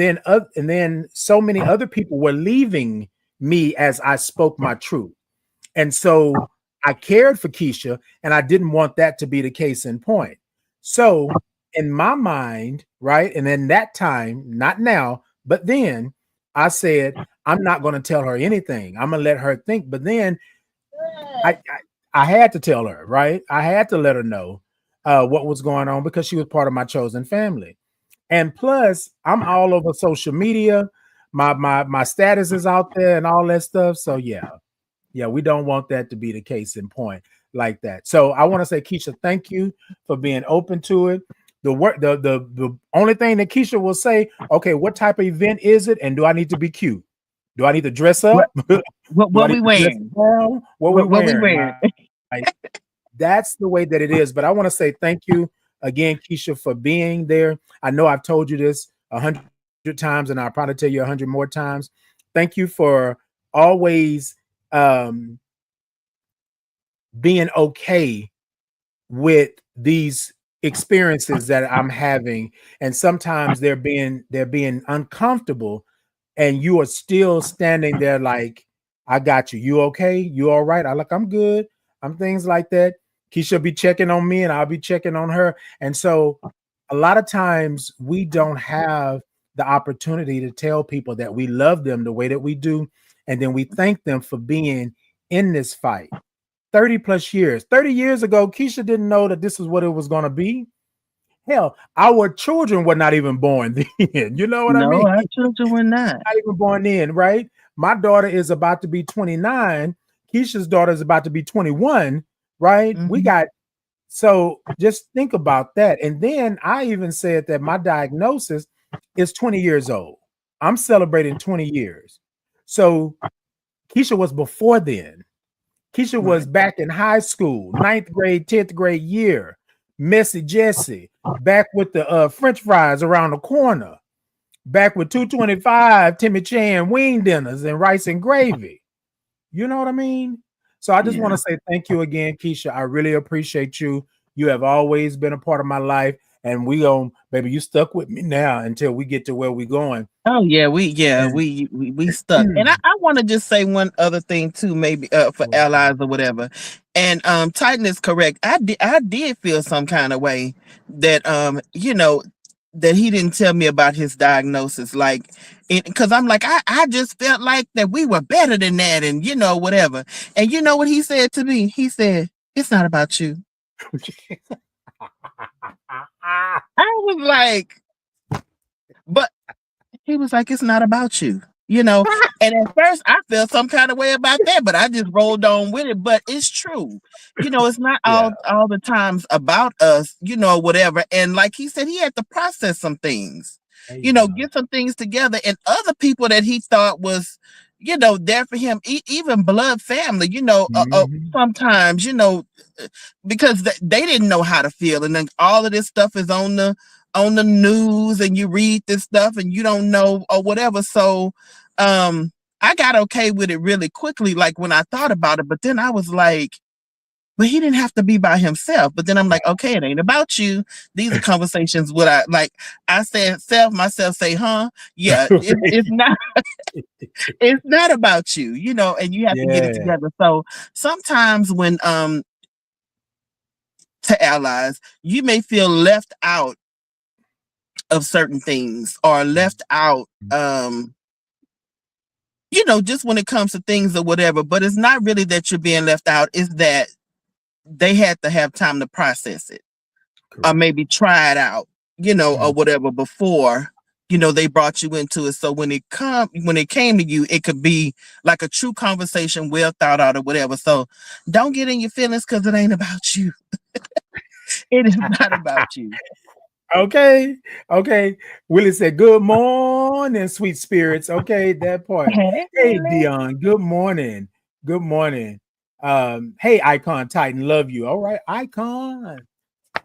then so many other people were leaving me as I spoke my truth. And so I cared for Keisha and I didn't want that to be the case in point. So in my mind, right, and in that time, not now, but then I said, I'm not going to tell her anything. I'm going to let her think. But then I had to tell her, right? I had to let her know what was going on because she was part of my chosen family. And plus, I'm all over social media. My status is out there and all that stuff. So yeah, we don't want that to be the case in point like that. So I want to say, Keisha, thank you for being open to it. The only thing that Keisha will say, okay, what type of event is it, and do I need to be cute? Do I need to dress What up? Do I what need we to dress wearing? down? What we What we wearing? wearing? Like that's the way that it is. But I want to say thank you again, Keisha, for being there. I know I've told you this 100 times, and I'll probably tell you 100 more times. Thank you for always um being okay with these experiences that I'm having, and sometimes they're being uncomfortable, and you are still standing there like, I got you. You okay? You all right? I'm good. I'm things like that. Keisha be checking on me and I'll be checking on her. And so a lot of times we don't have the opportunity to tell people that we love them the way that we do. And then we thank them for being in this fight. 30 plus years. 30 years ago, Keisha didn't know that this is what it was going to be. Hell, our children were not even born then. You know what I No, mean? our children were not. Not even born in, right? My daughter is about to be 29. Keisha's daughter is about to be 21, right? We Mhm. got so just think about that. And then I even said that my diagnosis is 20 years old. I'm celebrating 20 years. So Keisha was before then. Keisha was Right. back in high school, ninth grade, 10th grade year. Messy Jesse, back with the French fries around the corner, back with 225 Timmy Chan wing dinners and rice and gravy. You know what I mean? So I just want Yeah. to say thank you again, Keisha. I really appreciate you. You have always been a part of my life. And baby, you stuck with me now until we get to where we're going. Oh yeah, And we stuck. And I want to just say one other thing too, maybe for go ahead. allies or whatever. And Titan is correct. I did feel some kind of way that that he didn't tell me about his diagnosis, like because I'm like I just felt like that we were better than that, and whatever. And you know what he said to me? He said, "It's not about you." I was like, but He was like, "It's not about you." You know, and at first I felt some kind of way about that, but I just rolled on with it. But it's true. You know, it's not Yeah. all the times about us, you know, whatever. And like he said, he had to process some things, There you you know, go. get some things together. And other people that he thought was, you know, there for him, even blood family, you know, Mhm. sometimes, you know, because they didn't know how to feel. And then all of this stuff is on the news, and you read this stuff and you don't know or whatever. So I got okay with it really quickly, like when I thought about it, but then I was like, but he didn't have to be by himself. But then I'm like, okay, it ain't about you. These are conversations what I like. I said myself say, huh? Yeah, it's not it's not about you, you know, and you have to get it Yeah. together. So sometimes when to allies, you may feel left out of certain things, or left out you know, just when it comes to things or whatever. But it's not really that you're being left out, it's that they had to have time to process it, or Correct. maybe try it out, you know, or Mm. whatever before, you know, they brought you into it. So when it came to you, it could be like a true conversation, well thought out or whatever. So don't get in your feelings, because it ain't about you. It is not about you. Okay. Okay. Willie said, "Good morning, sweet spirits." Okay, that part. Hey, Hey, Willie. Dion. Good morning. Good morning. Hey, Icon Titan, love you. All right, Icon.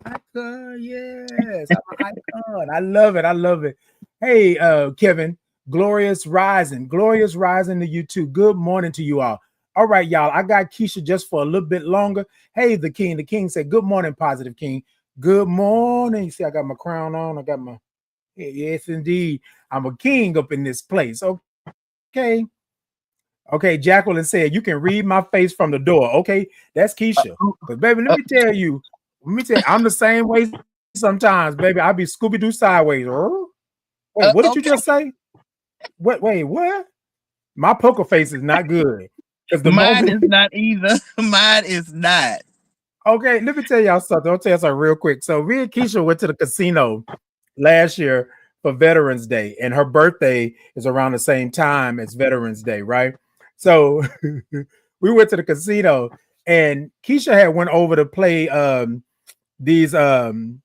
Icon, yes. I'm an icon. I love it. I love it. Hey, Kevin, glorious rising to you too. Good morning to you all. All right, y'all. I got Keisha just for a little bit longer. Hey, the king. The king said, "Good morning, positive king. Good morning." You see, I got my crown on. I got my, yes, indeed. I'm a king up in this place. Okay. Okay. Jacqueline said, "You can read my face from the door." Okay. That's Keisha. Oh, But baby, uh, let me tell you, I'm the same way sometimes, baby. I be Scooby Doo sideways. Wait, what did you okay. just say? What? Wait, what? My poker face is not good. Because the Mine moment, is not either. Mine is not. okay, let me tell y'all something. I'll tell you something real quick. So, me and Keisha went to the casino last year for Veterans Day, and her birthday is around the same time as Veterans Day, right? So, we went to the casino, and Keisha had went over to play these um,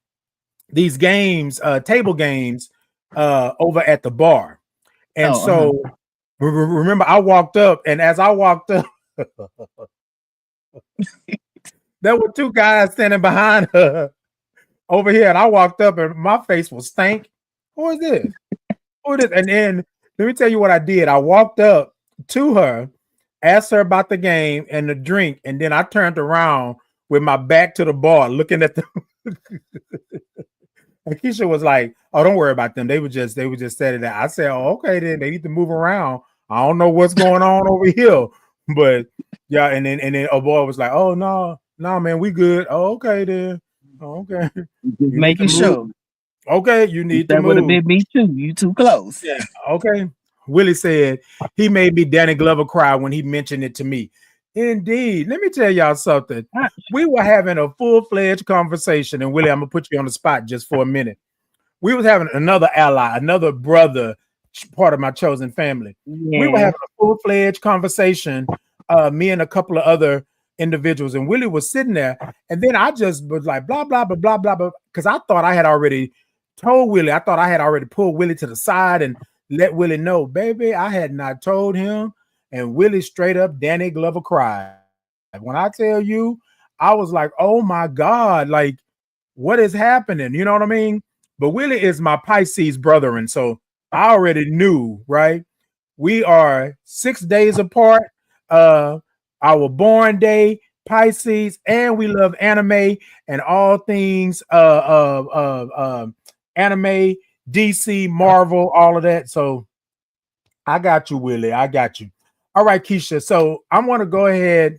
these games, table games, over at the bar. And Oh, uh-huh. so remember, I walked up, and as I walked up, there were two guys standing behind her over here, and I walked up, and my face was stank. Who is this? Who is this? And then let me tell you what I did. I walked up to her, asked her about the game and the drink, and then I turned around with my back to the bar, looking at the. And Keisha was like, "Oh, don't worry about them. They were just setting that." I said, "Oh, okay, then they need to move around. I don't know what's going on over here, but yeah." And then a boy was like, "Oh no, no, man, we good. Oh, okay then. Oh, okay, Just you need to making move. sure. Okay, you need to That would have move." been me too. You too close. Yeah, okay. Willie said he made me Danny Glover cry when he mentioned it to me. Indeed. Let me tell y'all something. Ah, We were having a full-fledged conversation, and Willie, I'm gonna put you on the spot just for a minute. We was having another ally, another brother, part of my chosen family. We were having yeah. a full-fledged conversation, me and a couple of other individuals, and Willie was sitting there, and then I just was like, blah, blah, blah, blah, blah, blah, because I thought I had already told Willie, I thought I had already pulled Willie to the side and let Willie know, baby, I had not told him, and Willie straight up Danny Glover cried. When I tell you, I was like, oh my God, like, what is happening? You know what I mean? But Willie is my Pisces brother, and so I already knew, right? We are 6 days apart. Uh, our born day, Pisces, and we love anime and all things anime, DC, Marvel, all of that. So I got you, Willie. I got you. All right, Keisha. So I'm gonna go ahead.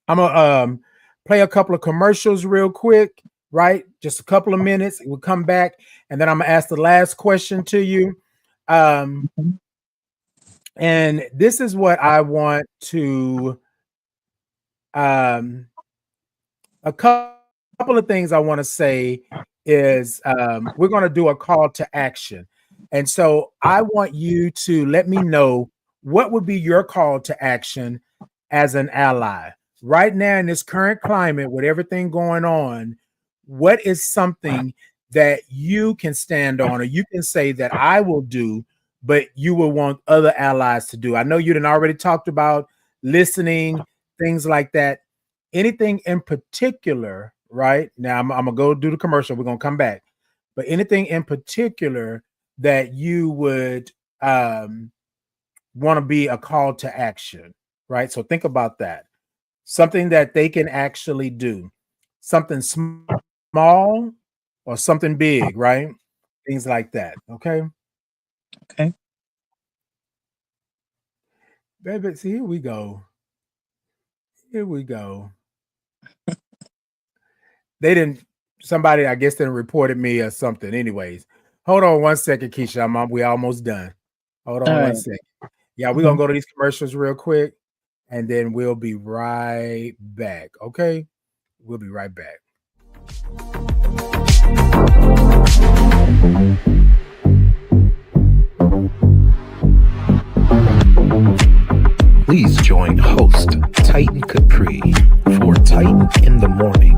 I'm gonna play a couple of commercials real quick, right? Just a couple of minutes. We'll come back, and then I'm gonna ask the last question to you. Um, Mhm. and this is what I want to a couple of things I want to say is we're going to do a call to action. And so I want you to let me know what would be your call to action as an ally. Right now, in this current climate, with everything going on, what is something that you can stand on or you can say that I will do, but you will want other allies to do? I know you done already talked about listening, things like that. Anything in particular, right? Now, I'm going to go do the commercial. We're going to come back. But anything in particular that you would want to be a call to action, right? So think about that. Something that they can actually do, something small or something big, right? Things like that. Okay. Okay. Baby, see, here we go. Here we go. They didn't, somebody, I guess, didn't reported me or something. Anyways, hold on one second, Keisha. We almost done. Hold All on one right. second. Yeah, we're gonna Mhm. go to these commercials real quick and then we'll be right back. Okay. We'll be right back. Please join host Titan Capri for Titan in the Morning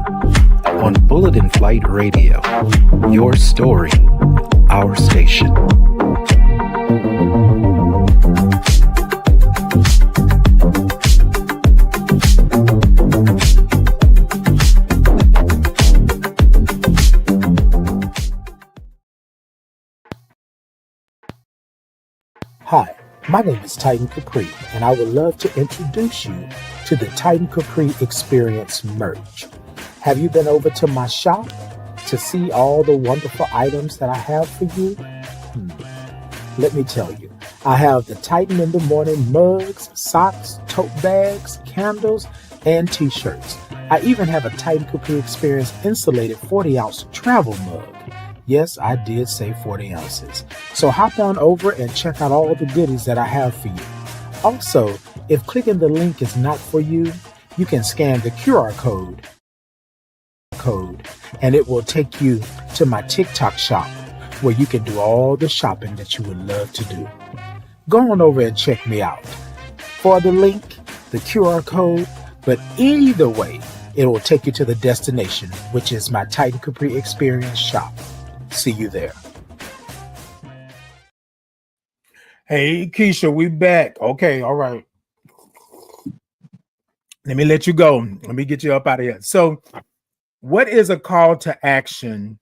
on Bullet and Flight Radio. Your story, our station. Hi, my name is Titan Capri, and I would love to introduce you to the Titan Capri Experience merch. Have you been over to my shop to see all the wonderful items that I have for you? Let me tell you, I have the Titan in the Morning mugs, socks, tote bags, candles, and t-shirts. I even have a Titan Capri Experience insulated 40-ounce travel mug. Yes, I did say 40 ounces. So hop on over and check out all the goodies that I have for you. Also, if clicking the link is not for you, you can scan the QR code and it will take you to my TikTok shop where you can do all the shopping that you would love to do. Go on over and check me out. For the link, the QR code, but either way, it will take you to the destination, which is my Titan Capri Experience shop. See you there. Hey, Keisha, we back. Okay, all right. Let me let you go. Let me get you up out of here. So, what is a call to action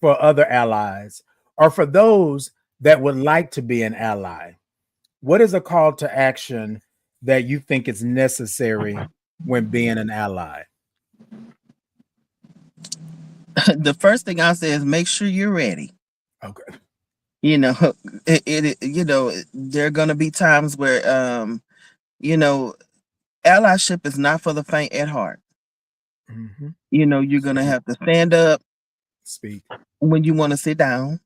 for other allies or for those that would like to be an ally? What is a call to action that you think is necessary when being an ally? The first thing I say is make sure you're ready. Okay. You know, there are gonna be times where you know, allyship is not for the faint at heart. Mm-hmm. You're gonna Speak. have to stand up Speak. when you want to sit down,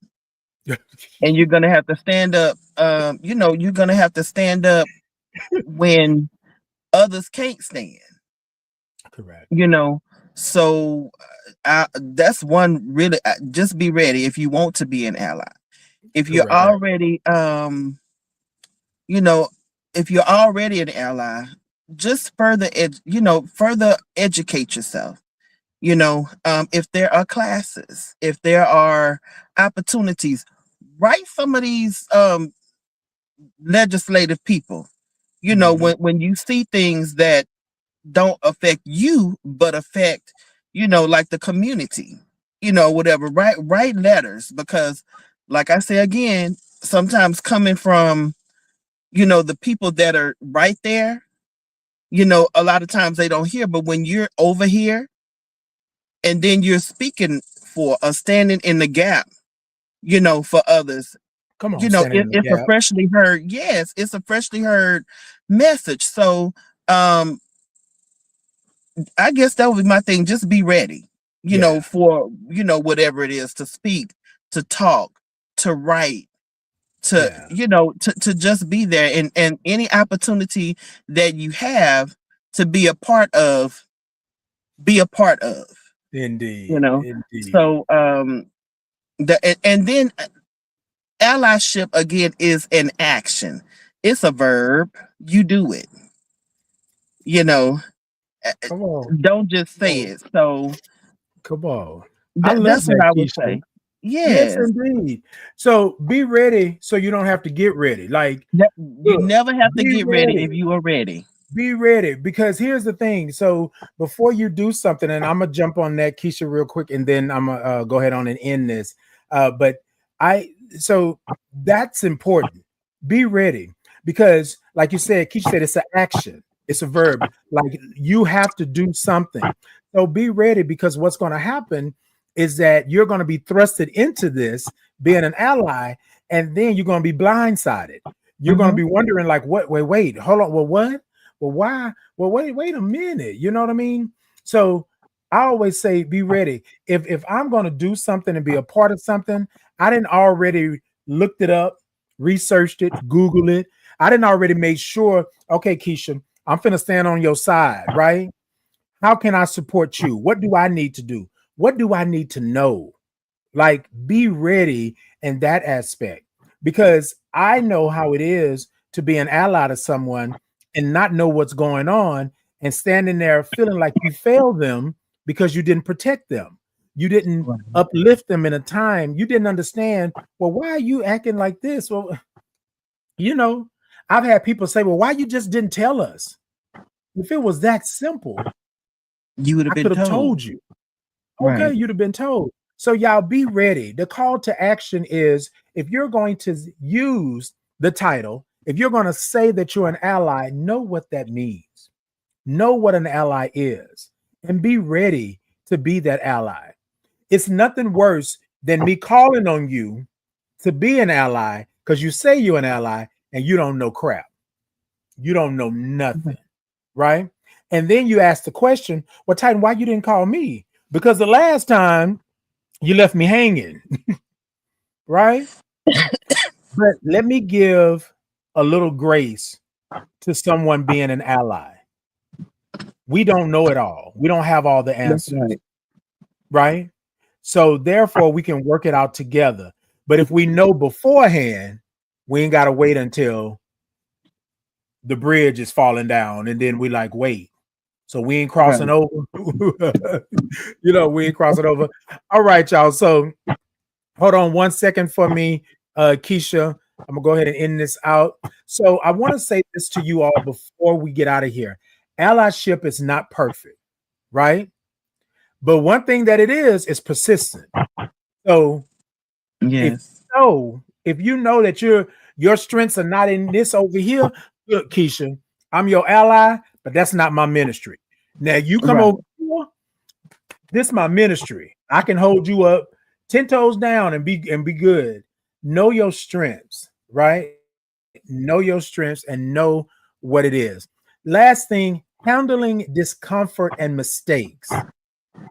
and you're gonna have to stand up. You're gonna have to stand up when others can't stand. Correct. You know, so that's one really. Just be ready if you want to be an ally. If you're Correct. already, you know, if you're already an ally, just further educate yourself. If there are classes, if there are opportunities, write some of these legislative people. Mm-hmm. When you see things that don't affect you but affect, like the community, whatever, write letters, because like I say again, sometimes coming from, the people that are right there, a lot of times they don't hear, but when you're over here and then you're speaking for or standing in the gap, for others, Come on, standing in the it's a gap. freshly heard, yes, it's a freshly heard message. So um I guess that would be my thing. Just be ready, Yeah. for, whatever it is, to speak, to talk, to write, to, Yeah. to just be there, and any opportunity that you have to be a part of, you Indeed. know. Indeed. So and then allyship again is an action. It's a verb. You do it. You know, Come on. don't just Come say on. it. So Come on. I love that's what that, I would Keisha. say. Yes, Yes. indeed. So be ready so you don't have to get ready. Like, You look, never have to be get ready if ready. you are ready. Be ready, because here's the thing. So before you do something, and I'm gonna jump on that, Keisha, real quick, and then I'm gonna go ahead on and end this. But so that's important. Be ready, because, like you said, Keisha said it's an action, it's a verb. Like, you have to do something. So be ready, because what's going to happen is that you're going to be thrusted into this being an ally, and then you're going to be blindsided. You're going to be wondering, like, what? Wait, hold on. Well, what? Well, why? Well, wait a minute. You know what I mean? So I always say, be ready. If I'm going to do something and be a part of something, I didn't already looked it up, researched it, Googled it. I didn't already make sure. Okay, Keisha, I'm finna stand on your side, right? How can I support you? What do I need to do? What do I need to know? Like, be ready in that aspect, because I know how it is to be an ally to someone and not know what's going on, and standing there feeling like you failed them because you didn't protect them. You didn't Right. uplift them in a time. You didn't understand, well, why are you acting like this? Well, you know, I've had people say, well, why you just didn't tell us? If it was that simple, You would have I been could have told. told you. Okay, Right. you'd have been told. So y'all be ready. The call to action is, if you're going to use the title, if you're going to say that you're an ally, know what that means. Know what an ally is, and be ready to be that ally. It's nothing worse than me calling on you to be an ally because you say you're an ally and you don't know crap. You don't know nothing, right? And then you ask the question, well, Titan, why you didn't call me? Because the last time you left me hanging, right? But let me give a little grace to someone being an ally. We don't know it all. We don't have all the That's answers, right. right? So therefore, we can work it out together. But if we know beforehand, we ain't got to wait until the bridge is falling down, and then we like, wait. So we ain't crossing Right. over. We ain't crossing over. All right, y'all. So hold on 1 second for me, Keisha. I'm gonna go ahead and end this out. So I want to say this to you all before we get out of here. Allyship is not perfect, right? But one thing that it is persistent. So if Yes. if you know that your strengths are not in this over here, look, Keisha, I'm your ally, but that's not my ministry. Now you come Right. over here, this is my ministry. I can hold you up 10 toes down and be good. Know your strengths, right? Know your strengths and know what it is. Last thing, handling discomfort and mistakes.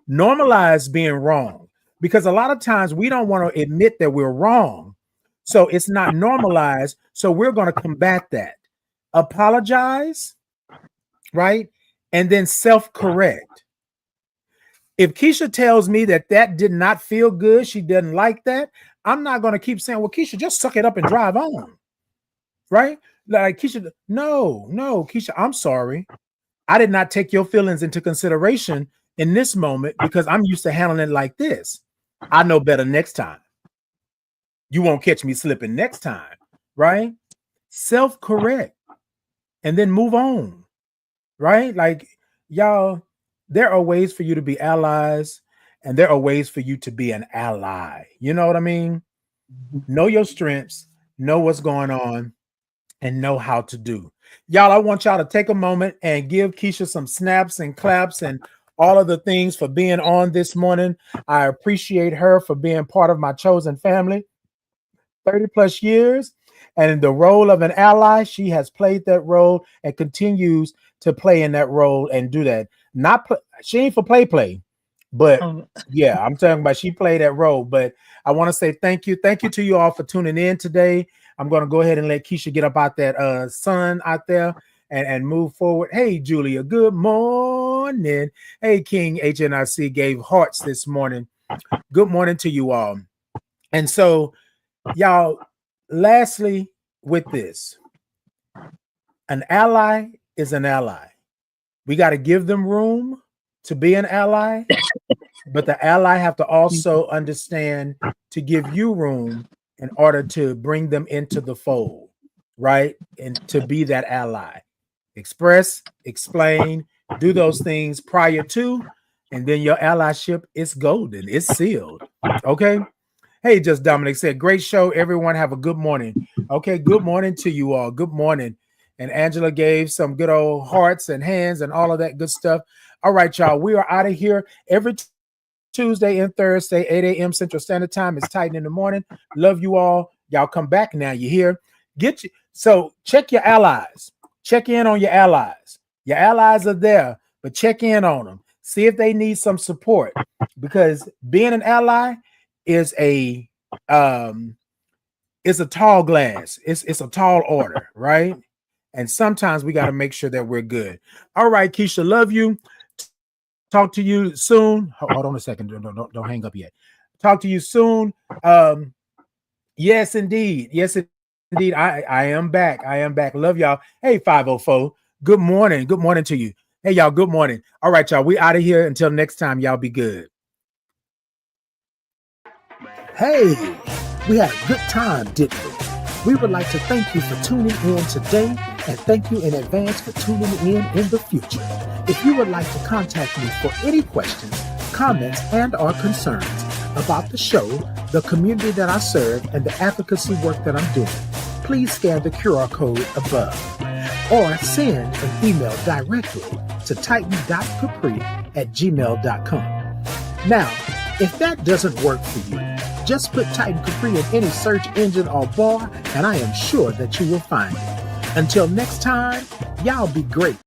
Normalize being wrong, because a lot of times we don't want to admit that we're wrong. So it's not normalized. So we're going to combat that. Apologize, right? And then self-correct. If Keisha tells me that did not feel good, she doesn't like that, I'm not going to keep saying, well, Keisha, just suck it up and drive on, right? Like, Keisha, no, Keisha, I'm sorry. I did not take your feelings into consideration in this moment because I'm used to handling it like this. I know better next time. You won't catch me slipping next time, right? Self-correct and then move on, right? Like, y'all, there are ways for you to be allies and there are ways for you to be an ally. You know what I mean? Know your strengths, know what's going on, and know how to do. Y'all, I want y'all to take a moment and give Keisha some snaps and claps and all of the things for being on this morning. I appreciate her for being part of my chosen family, 30 plus years. And in the role of an ally, she has played that role and continues to play in that role and do that. She ain't for play, but Um, yeah, I'm talking about she played that role. But I want to say thank you. Thank you to you all for tuning in today. I'm going to go ahead and let Keisha get up out that sun out there and move forward. Hey, Julia, good morning. Hey, King HNIC gave hearts this morning. Good morning to you all. And so, y'all, lastly, with this, an ally is an ally. We got to give them room to be an ally, but the ally have to also understand to give you room in order to bring them into the fold, right? And to be that ally. Express, explain, do those things prior to, and then your allyship is golden. It's sealed. Okay. Hey, just Dominic said, great show. Everyone have a good morning. Okay, good morning to you all. Good morning. And Angela gave some good old hearts and hands and all of that good stuff. All right, y'all. We are out of here every Tuesday and Thursday, 8 a.m. Central Standard Time. It's Titan in the morning. Love you all. Y'all come back now. You hear? So check your allies. Check in on your allies. Your allies are there, but check in on them. See if they need some support, because being an ally is a tall glass. It's a tall order, right? And sometimes we got to make sure that we're good. All right, Keisha, love you. Talk to you soon. Hold on a second. Don't hang up yet. Talk to you soon. Yes, indeed. Yes, indeed. I am back. I am back. Love y'all. Hey, 504. Good morning. Good morning to you. Hey, y'all. Good morning. All right, y'all. We out of here. Until next time, y'all be good. Hey, we had a good time, didn't we? We would like to thank you for tuning in today, and thank you in advance for tuning in the future. If you would like to contact me for any questions, comments, and/or concerns about the show, the community that I serve, and the advocacy work that I'm doing, please scan the QR code above or send an email directly to titan.capri@gmail.com. Now, if that doesn't work for you, just put Titan Capri in any search engine or bar, and I am sure that you will find it. Until next time, y'all be great.